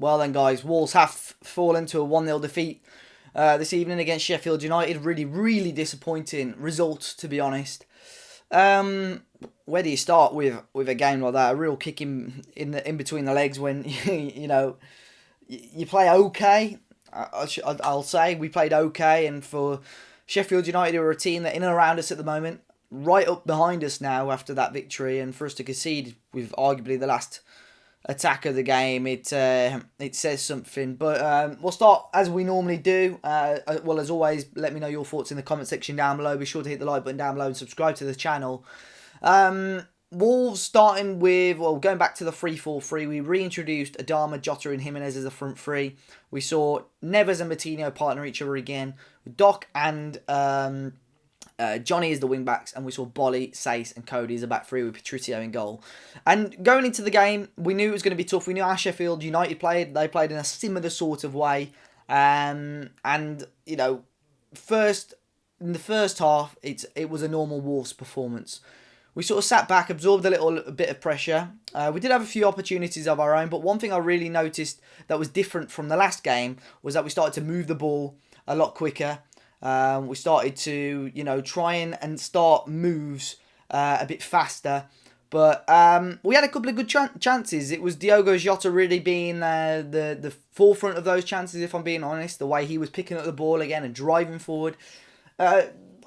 Well then, guys, Wolves have fallen to a 1-0 defeat this evening against Sheffield United. Really, really disappointing result, to be honest. Where do you start with a game like that? A real kick in between the legs when you play okay. I'll say we played okay, and for Sheffield United, who are a team that are in and around us at the moment, right up behind us now after that victory, and for us to concede with arguably the last attack of the game, it says something. But we'll start as we normally do. Well, as always, let me know your thoughts in the comment section down below. Be sure to hit the like button down below and subscribe to the channel. Wolves starting with, going back to the 3-4-3, we reintroduced Adama, Jota and Jimenez as the front three. We saw Neves and Moutinho partner each other again. Doc and Johnny as the wing backs, and we saw Bolly, Sace and Cody as a back three with Patricio in goal. And going into the game, we knew it was going to be tough. We knew how Sheffield United played. They played in a similar sort of way. In the first half, it was a normal Wolves performance. We sort of sat back, absorbed a bit of pressure. We did have a few opportunities of our own, but one thing I really noticed that was different from the last game was that we started to move the ball a lot quicker. We started to, try and start moves a bit faster. But we had a couple of good chances. It was Diogo Jota really being the forefront of those chances, if I'm being honest. The way he was picking up the ball again and driving forward.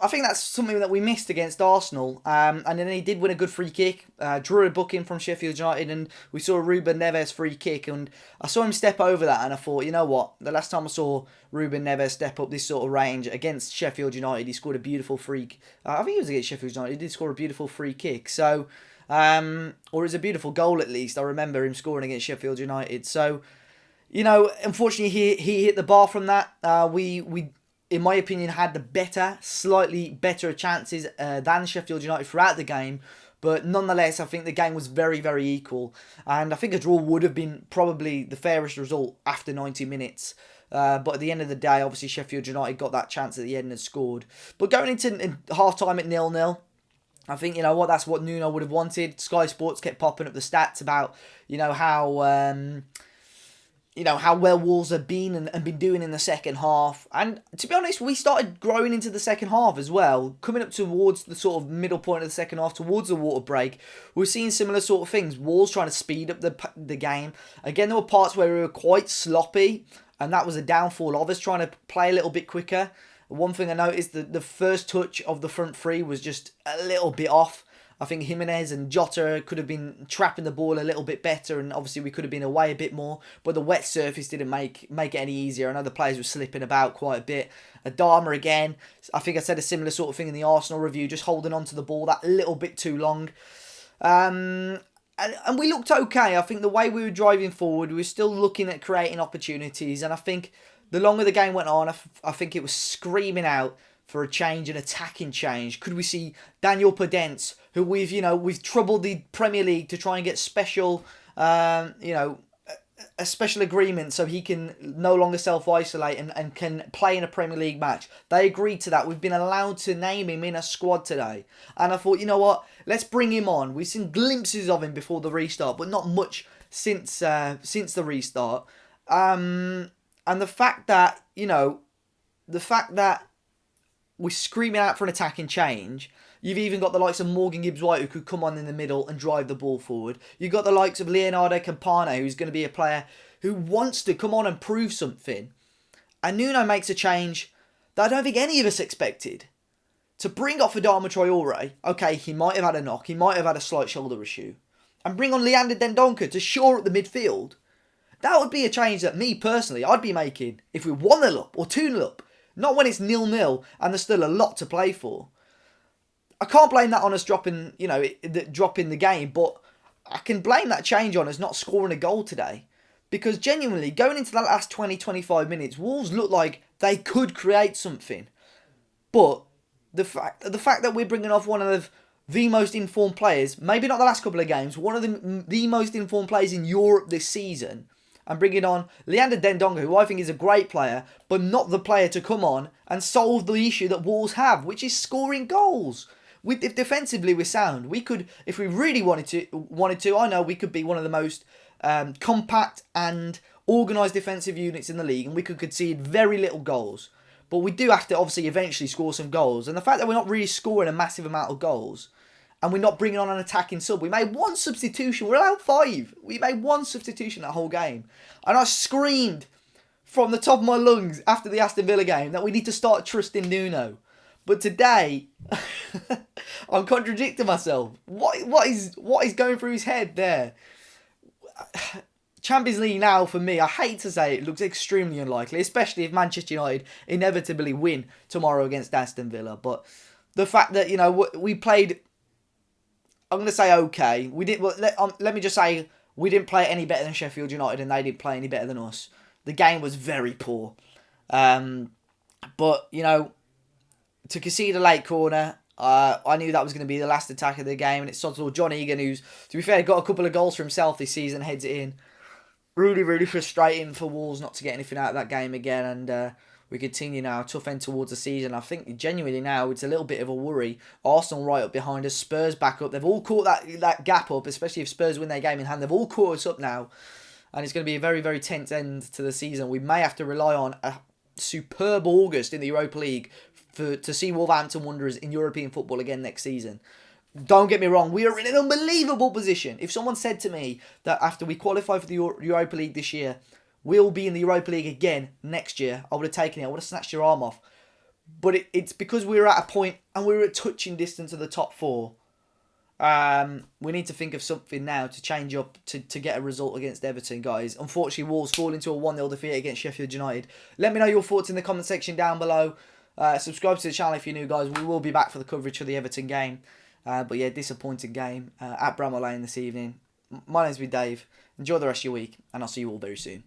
I think that's something that we missed against Arsenal. And then he did win a good free kick. Drew a booking from Sheffield United, and we saw Ruben Neves free kick. And I saw him step over that, and I thought, you know what? The last time I saw Ruben Neves step up this sort of range against Sheffield United, he scored a beautiful I think it was against Sheffield United. He did score a beautiful free kick. So, or it was a beautiful goal at least. I remember him scoring against Sheffield United. So, unfortunately, he hit the bar from that. We in my opinion, had the slightly better chances than Sheffield United throughout the game. But nonetheless, I think the game was very, very equal. And I think a draw would have been probably the fairest result after 90 minutes. But at the end of the day, obviously, Sheffield United got that chance at the end and scored. But going into half-time at 0-0, I think, that's what Nuno would have wanted. Sky Sports kept popping up the stats about, how well Wolves have been and been doing in the second half. And to be honest, we started growing into the second half as well. Coming up towards the sort of middle point of the second half, towards the water break, we're seeing similar sort of things. Wolves trying to speed up the game. Again, there were parts where we were quite sloppy, and that was a downfall of us trying to play a little bit quicker. One thing I noticed, the first touch of the front three was just a little bit off. I think Jimenez and Jota could have been trapping the ball a little bit better, and obviously we could have been away a bit more, but the wet surface didn't make it any easier, and other players were slipping about quite a bit. Adama again, I think I said a similar sort of thing in the Arsenal review, just holding on to the ball that little bit too long. And we looked okay. I think the way we were driving forward, we were still looking at creating opportunities, and I think the longer the game went on, I think it was screaming out for a change, an attacking change. Could we see Daniel Podence, who we've troubled the Premier League to try and get special, a special agreement so he can no longer self-isolate and can play in a Premier League match. They agreed to that. We've been allowed to name him in a squad today. And I thought, you know what? Let's bring him on. We've seen glimpses of him before the restart, but not much since the restart. And the fact that, we're screaming out for an attacking change. You've even got the likes of Morgan Gibbs-White who could come on in the middle and drive the ball forward. You've got the likes of Leonardo Campana, who's going to be a player who wants to come on and prove something. And Nuno makes a change that I don't think any of us expected. To bring off Adama Traore, okay, he might have had a knock, he might have had a slight shoulder issue, and bring on Leander Dendoncker to shore up the midfield. That would be a change that me personally, I'd be making if we 1-0 up or 2-0 up. Not when it's 0-0 and there's still a lot to play for. I can't blame that on us dropping the game, but I can blame that change on us not scoring a goal today. Because genuinely, going into that last 20-25 minutes, Wolves looked like they could create something. But the fact that we're bringing off one of the most informed players, maybe not the last couple of games, one of the most informed players in Europe this season, and bringing on Leander Dendoncker, who I think is a great player, but not the player to come on and solve the issue that Wolves have, which is scoring goals. If defensively we're sound, we could, if we really wanted to, I know we could be one of the most compact and organised defensive units in the league, and we could concede very little goals. But we do have to obviously eventually score some goals. And the fact that we're not really scoring a massive amount of goals, and we're not bringing on an attacking sub. We made one substitution. We're allowed 5. We made one substitution that whole game. And I screamed from the top of my lungs after the Aston Villa game that we need to start trusting Nuno. But today, I'm contradicting myself. What is going through his head there? Champions League now, for me, I hate to say it, looks extremely unlikely, especially if Manchester United inevitably win tomorrow against Aston Villa. But the fact that, we played... I'm going to say okay. We did. Well, let me just say we didn't play any better than Sheffield United, and they didn't play any better than us. The game was very poor. But, to concede a late corner, I knew that was going to be the last attack of the game, and it's sort of John Egan, who's, to be fair, got a couple of goals for himself this season, heads it in. Really, really frustrating for Wolves not to get anything out of that game again, and we continue now, tough end towards the season. I think genuinely now it's a little bit of a worry. Arsenal right up behind us, Spurs back up. They've all caught that gap up, especially if Spurs win their game in hand. They've all caught us up now. And it's going to be a very, very tense end to the season. We may have to rely on a superb August in the Europa League to see Wolverhampton Wanderers in European football again next season. Don't get me wrong, we are in an unbelievable position. If someone said to me that after we qualify for the Europa League this year, we'll be in the Europa League again next year, I would have taken it. I would have snatched your arm off. But it's because we're at a point and we're at touching distance of the top 4. We need to think of something now to change up to get a result against Everton, guys. Unfortunately, Wolves fall into a 1-0 defeat against Sheffield United. Let me know your thoughts in the comment section down below. Subscribe to the channel if you're new, guys. We will be back for the coverage for the Everton game. But yeah, disappointing game at Bramall Lane this evening. My name's been Dave. Enjoy the rest of your week, and I'll see you all very soon.